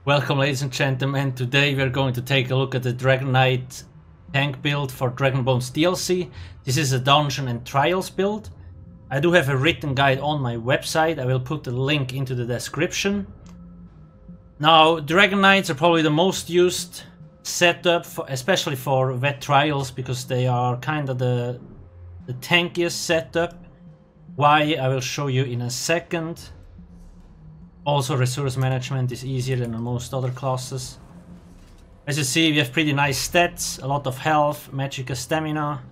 Welcome ladies and gentlemen, today we're going to take a look at the Dragonknight tank build for Dragonbones DLC. This is a dungeon and trials build. I do have a written guide on my website, I will put the link into the description. Now, Dragonknights are probably the most used setup, especially for wet trials, because they are kind of the tankiest setup. Why, I will show you in a second. Also, resource management is easier than on most other classes. As you see, we have pretty nice stats, a lot of health, magicka stamina,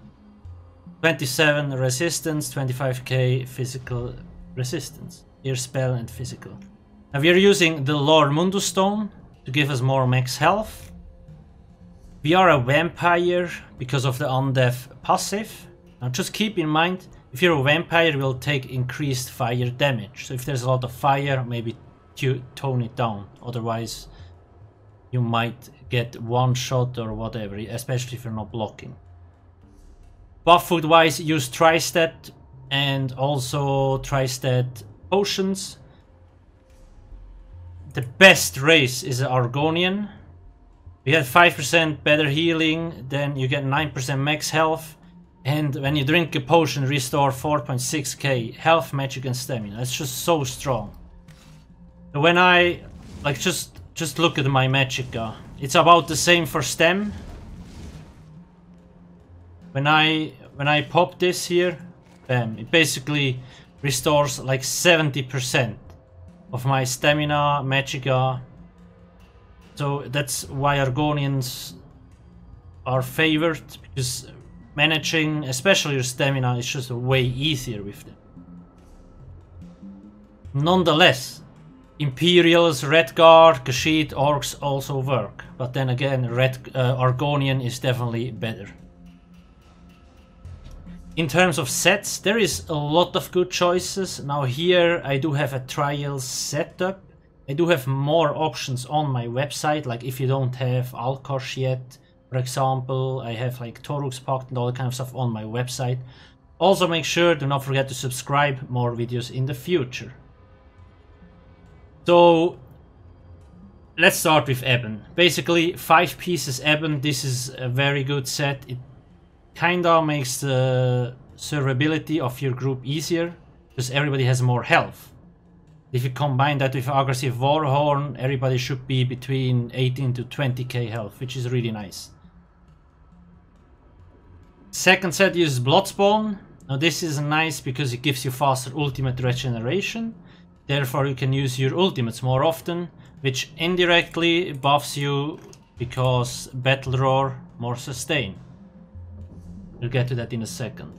27 resistance, 25k physical resistance, ear spell and physical. Now we are using the Lord Mundus Stone to give us more max health. We are a vampire because of the undeath passive. Now just keep in mind, if you're a vampire, you will take increased fire damage. So if there's a lot of fire, maybe tone it down. Otherwise, you might get one shot or whatever, especially if you're not blocking. Buff food wise, use Tri-Stat and also Tri-Stat potions. The best race is Argonian. We have 5% better healing, then you get 9% max health. And when you drink a potion, restore 4.6k health, magic and stamina. It's just so strong. When I just look at my magicka, it's about the same for stem. When I pop this here, bam, it basically restores like 70% of my stamina, magicka. So that's why Argonians are favored, because managing, especially your stamina, is just way easier with them. Nonetheless, Imperials, Redguard, Kashyyyk, Orcs also work, but then again, Argonian is definitely better. In terms of sets, there is a lot of good choices. Now here I do have a trials setup. I do have more options on my website, like if you don't have Alcast yet, for example, I have like Toruk's Pact and all that kind of stuff on my website. Also make sure, do not forget to subscribe, more videos in the future. So, let's start with Ebon. Basically, 5 pieces Ebon, this is a very good set. It kinda makes the survivability of your group easier, because everybody has more health. If you combine that with aggressive Warhorn, everybody should be between 18 to 20k health, which is really nice. Second set uses Bloodspawn. Now this is nice because it gives you faster ultimate regeneration. Therefore you can use your ultimates more often, which indirectly buffs you because Battle Roar, more sustain. We'll get to that in a second.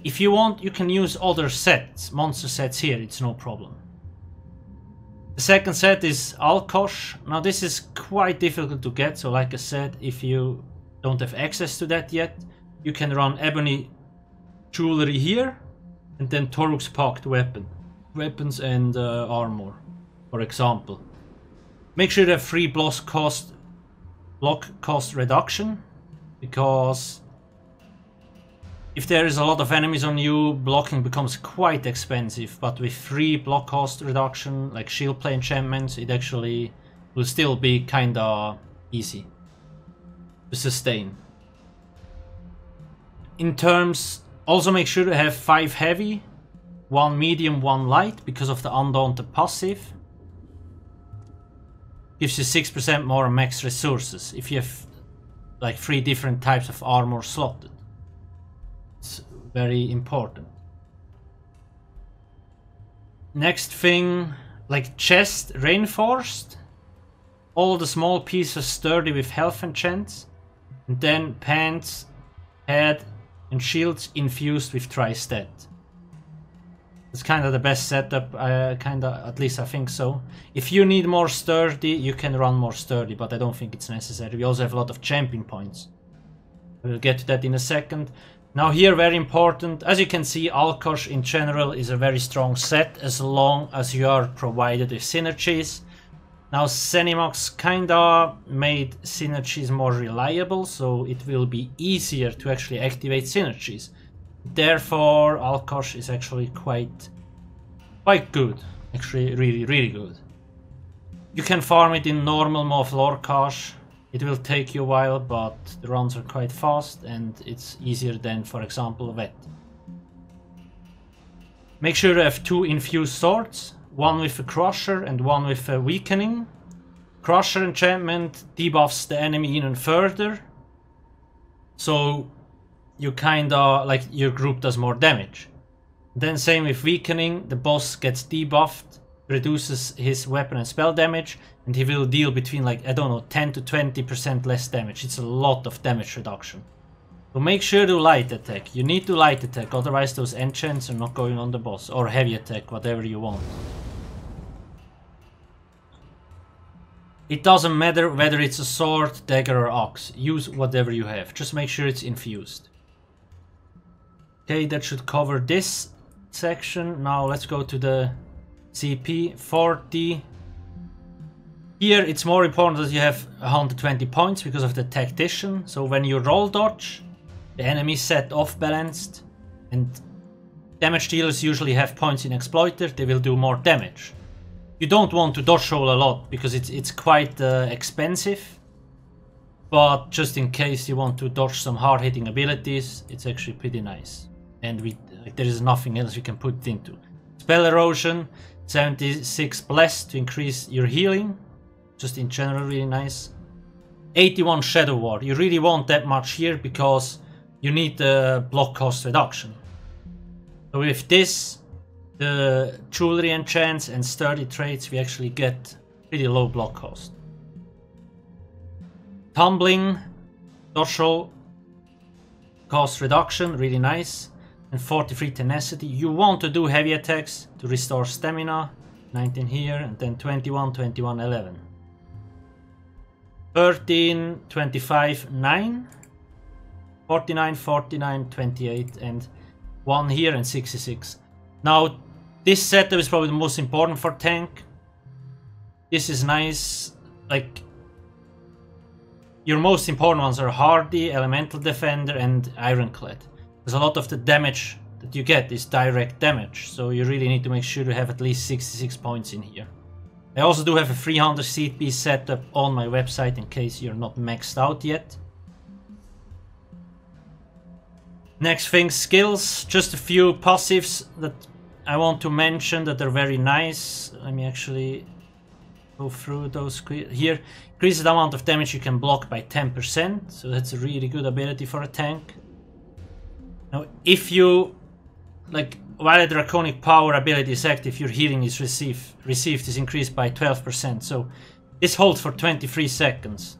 If you want, you can use other sets, monster sets here, it's no problem. The second set is Alcast. Now this is quite difficult to get, so like I said, if you don't have access to that yet, you can run Ebony Jewelry here, and then Toruk's Pact weapons and armor, for example. Make sure you have free block cost reduction, because if there is a lot of enemies on you, blocking becomes quite expensive, but with free block cost reduction, like shield play enchantments, it actually will still be kinda easy to sustain. In terms, also make sure to have 5 heavy, 1 medium, 1 light, because of the Undaunted passive. Gives you 6% more max resources if you have like 3 different types of armor slotted. It's very important. Next thing, like chest reinforced. All the small pieces sturdy with health enchants. And then pants, head and shields infused with Tri-Stat. It's kind of the best setup, at least I think so. If you need more sturdy, you can run more sturdy, but I don't think it's necessary. We also have a lot of champion points. We'll get to that in a second. Now here, very important, as you can see, Alcast in general is a very strong set, as long as you are provided with synergies. Now Zenimax kinda made synergies more reliable, so it will be easier to actually activate synergies. Therefore, Alcast is actually quite good. Actually, really good. You can farm it in normal mode of Lorcash. It will take you a while, but the runs are quite fast and it's easier than, for example, Vet. Make sure you have 2 infused swords, one with a crusher and one with a weakening. Crusher enchantment debuffs the enemy even further, so you kinda, like, your group does more damage. Then same with weakening, the boss gets debuffed, reduces his weapon and spell damage, and he will deal between, like, I don't know, 10 to 20% less damage. It's a lot of damage reduction. So make sure to light attack. You need to light attack, otherwise those enchants are not going on the boss. Or heavy attack, whatever you want. It doesn't matter whether it's a sword, dagger or axe. Use whatever you have. Just make sure it's infused. Okay, that should cover this section. Now let's go to the CP 40. Here it's more important that you have 120 points because of the tactician. So when you roll dodge, the enemy set off balanced, and damage dealers usually have points in exploiter. They will do more damage. You don't want to dodge roll a lot because it's quite expensive, but just in case you want to dodge some hard hitting abilities, it's actually pretty nice. And there is nothing else you can put it into. Spell erosion, 76 bless to increase your healing, just in general really nice. 81 shadow ward. You really want that much here because you need the block cost reduction. So with this, the jewelry enchants and sturdy traits, we actually get pretty low block cost. Tumbling, dodge roll, cost reduction, really nice. And 43 tenacity. You want to do heavy attacks to restore stamina. 19 here, and then 21, 21, 11. 13, 25, 9. 49, 49, 28, and 1 here and 66. Now, this setup is probably the most important for tank. This is nice. Like, your most important ones are Hardy, Elemental Defender, and Ironclad. Because a lot of the damage that you get is direct damage, so you really need to make sure to have at least 66 points in here. I also do have a 300 seat piece setup on my website in case you're not maxed out yet. Next thing, skills. Just a few passives that I want to mention that are very nice. Let me actually go through those here. Increases the amount of damage you can block by 10%, so that's a really good ability for a tank. Now, if you, like, while a draconic power ability is active, your healing is received is increased by 12%, so this holds for 23 seconds.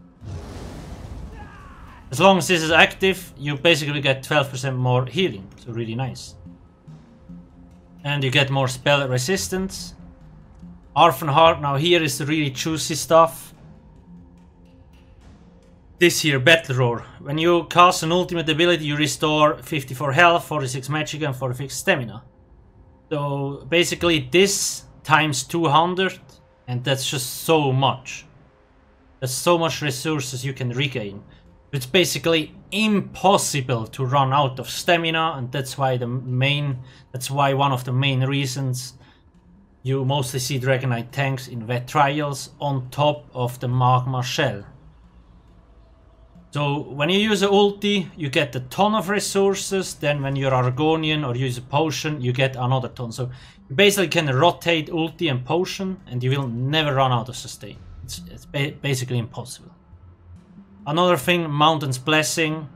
As long as this is active, you basically get 12% more healing, so really nice. And you get more spell resistance. Orphan Heart, now here is the really juicy stuff. This here, Battle Roar. When you cast an ultimate ability, you restore 54 health, 46 magic, and 46 stamina. So basically this times 200, and that's just so much. That's so much resources you can regain. It's basically impossible to run out of stamina, and that's why one of the main reasons you mostly see Dragonknight tanks in Vet Trials on top of the Magma Shell. So when you use a ulti, you get a ton of resources, then when you're Argonian or use a potion, you get another ton. So you basically can rotate ulti and potion, and you will never run out of sustain. It's basically impossible. Another thing, Mountain's Blessing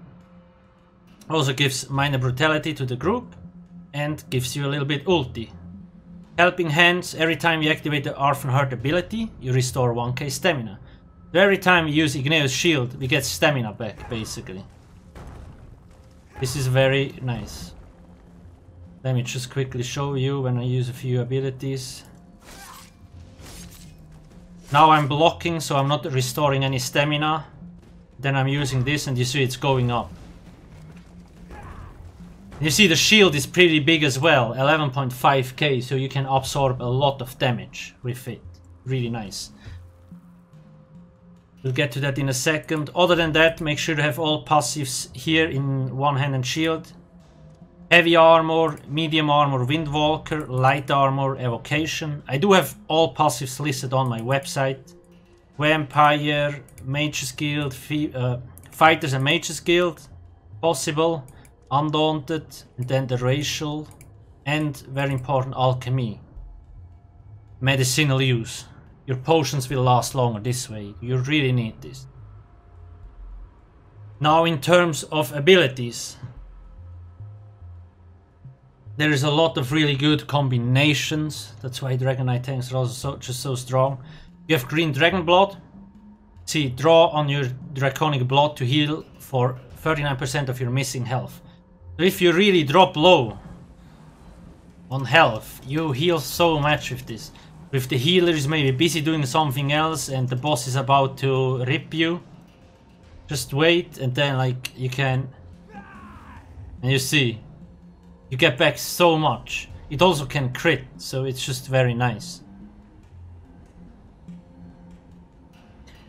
also gives minor brutality to the group and gives you a little bit ulti. Helping Hands, every time you activate the Orphan Heart ability, you restore 1k stamina. So every time you use Igneous Shield, we get stamina back, basically. This is very nice. Let me just quickly show you when I use a few abilities. Now I'm blocking, so I'm not restoring any stamina. Then I'm using this, and you see it's going up. You see the shield is pretty big as well, 11.5k, so you can absorb a lot of damage with it. Really nice. We'll get to that in a second. Other than that, make sure to have all passives here in one hand and shield. Heavy armor, medium armor, windwalker, light armor, evocation. I do have all passives listed on my website. Vampire, Mages Guild, Fighters and Mages Guild, possible, Undaunted, and then the racial, and very important, alchemy. Medicinal use. Your potions will last longer this way. You really need this. Now in terms of abilities, there is a lot of really good combinations. That's why Dragonknight tanks are also just so strong. You have green dragon blood. See, draw on your draconic blood to heal for 39% of your missing health. So if you really drop low on health, you heal so much with this. If the healer is maybe busy doing something else and the boss is about to rip you, just wait and then like you can, and you see, you get back so much. It also can crit, so it's just very nice.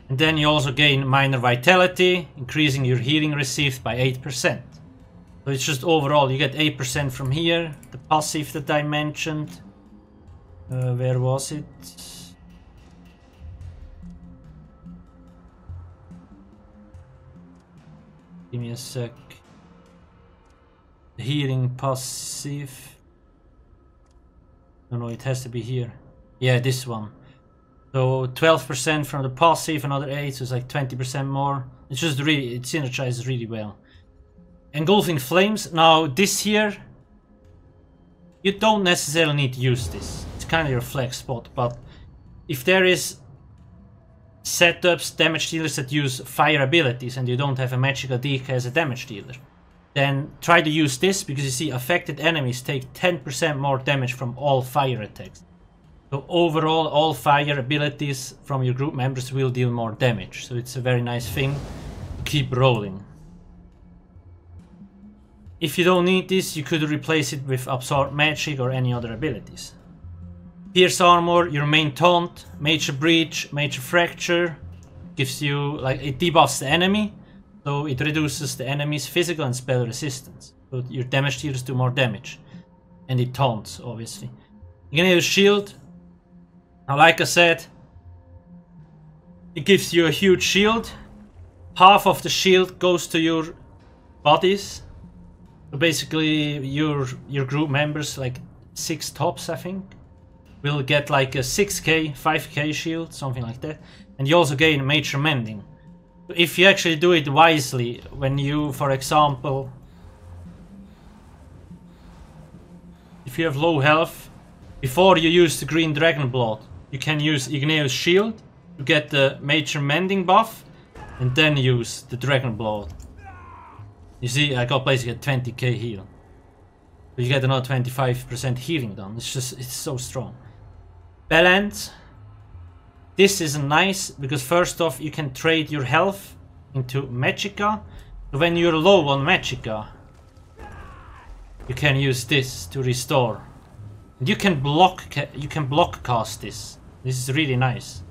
And then you also gain minor vitality, increasing your healing received by 8%. So it's just overall, you get 8% from here. The passive that I mentioned. Where was it? Give me a sec. The healing passive. No, it has to be here. Yeah, this one. So 12% from the passive, another 8, so it's like 20% more. It's just really, it synergizes really well. Engulfing flames. Now this here, you don't necessarily need to use this. It's kind of your flex spot, but if there is setups, damage dealers that use fire abilities and you don't have a magical DK as a damage dealer, then try to use this, because you see affected enemies take 10% more damage from all fire attacks. So overall, all fire abilities from your group members will deal more damage. So it's a very nice thing to keep rolling. If you don't need this, you could replace it with Absorb Magic or any other abilities. Pierce Armor, your main taunt, Major Breach, Major Fracture, gives you, like, it debuffs the enemy, so it reduces the enemy's physical and spell resistance. So your damage dealers do more damage. And it taunts, obviously. You can use Shield. Now, like I said, it gives you a huge shield. Half of the shield goes to your bodies. So basically, your group members, like 6 tops, I think, will get like a 6k, 5k shield, something like that. And you also gain Major Mending. If you actually do it wisely, when you, for example, if you have low health, before you use the green dragon blood, you can use Igneous Shield to get the Major Mending buff, and then use the dragon blood. You see, I got basically a 20k heal. So you get another 25% healing done. It's so strong. Balance. This is nice because first off, you can trade your health into Magicka. So when you're low on Magicka, you can use this to restore. And you can block cast this. This is really nice.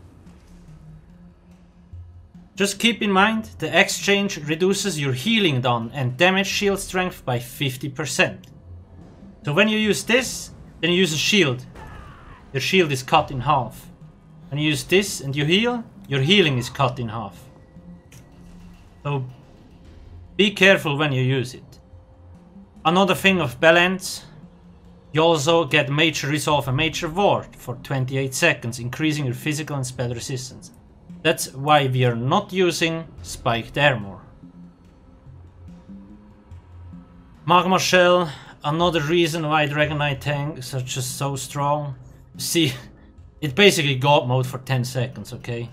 Just keep in mind, the exchange reduces your healing done and damage shield strength by 50%. So when you use this, then you use a shield. Your shield is cut in half. When you use this and you heal, your healing is cut in half. So be careful when you use it. Another thing of balance, you also get Major Resolve and Major Ward for 28 seconds, increasing your physical and spell resistance. That's why we are not using Spiked Armor. Magma Shell, another reason why Dragonknight tanks are just so strong. See, it's basically God mode for 10 seconds, okay?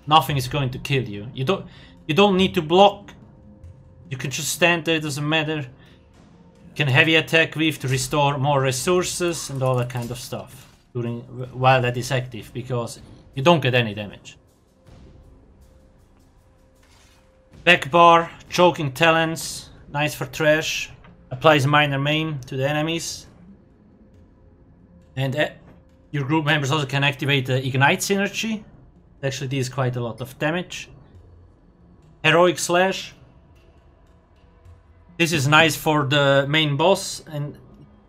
Nothing is going to kill you. You don't need to block. You can just stand there, it doesn't matter. You can heavy attack weave to restore more resources and all that kind of stuff while that is active, because you don't get any damage. Back bar, choking talents, nice for trash. Applies minor main to the enemies. And your group members also can activate the Ignite synergy. It actually deals quite a lot of damage. Heroic Slash. This is nice for the main boss and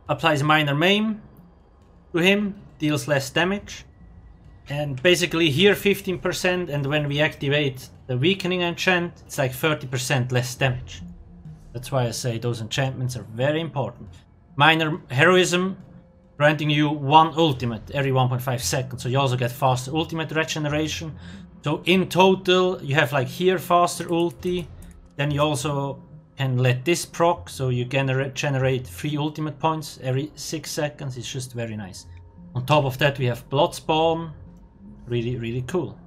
applies minor maim to him, deals less damage. And basically here 15%, and when we activate the weakening enchant, it's like 30% less damage. That's why I say those enchantments are very important. Minor heroism, granting you 1 ultimate every 1.5 seconds, so you also get faster ultimate regeneration. So in total you have like here faster ulti, then you also can let this proc, so you generate 3 ultimate points every 6 seconds. It's just very nice. On top of that we have blood spawn, really cool.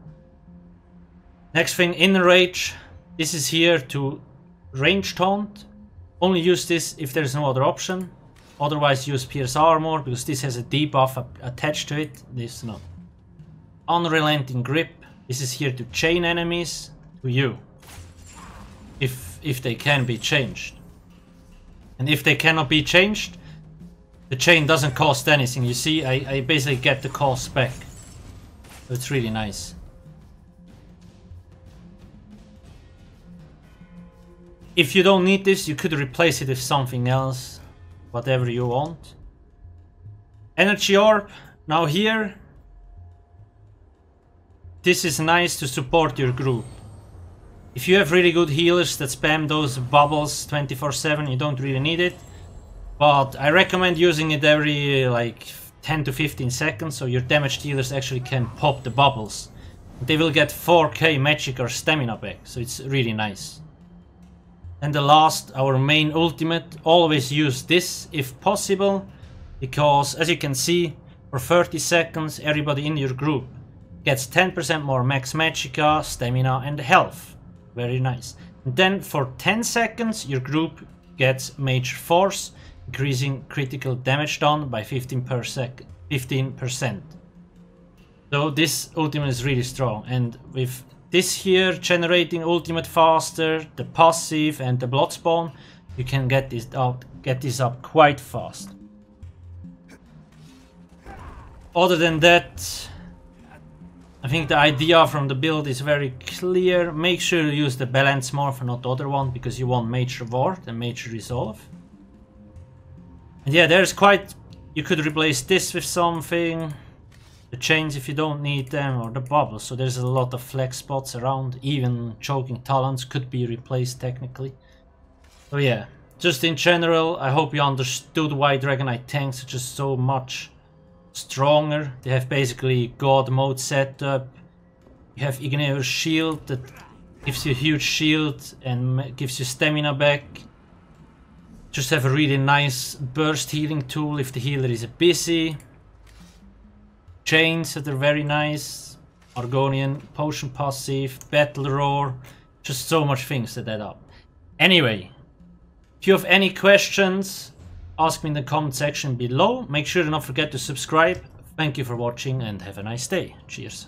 Next thing, inner rage. This is here to range taunt. Only use this if there's no other option. Otherwise use pierce armor, because this has a debuff attached to it, this not. Unrelenting grip. This is here to chain enemies to you, if they can be changed. And if they cannot be changed, the chain doesn't cost anything. You see, I basically get the cost back. So it's really nice. If you don't need this, you could replace it with something else, whatever you want. Energy orb. Now here, this is nice to support your group. If you have really good healers that spam those bubbles 24/7, you don't really need it. But I recommend using it every like 10 to 15 seconds, so your damaged healers actually can pop the bubbles. They will get 4k magic or stamina back, so it's really nice. And the last, our main ultimate, always use this if possible, because as you can see, for 30 seconds everybody in your group gets 10% more max magicka, stamina and health. Very nice. And then for 10 seconds your group gets major force, increasing critical damage done by 15%. So this ultimate is really strong, and with this here generating ultimate faster, the passive and the blood spawn, you can get this up quite fast. Other than that, I think the idea from the build is very clear. Make sure you use the balance morph and not the other one, because you want major ward and major resolve. And yeah, there's quite... you could replace this with something. The chains if you don't need them, or the bubbles. So there's a lot of flex spots around. Even choking talents could be replaced technically. So yeah, just in general, I hope you understood why Dragonknight tanks are just so much stronger. They have basically god mode set up. You have Igneous shield that gives you a huge shield and gives you stamina back. Just have a really nice burst healing tool if the healer is busy. Chains that are very nice. Argonian potion passive, battle roar. Just so much things that add up. Anyway, if you have any questions, ask me in the comment section below. Make sure to not forget to subscribe. Thank you for watching and have a nice day. Cheers.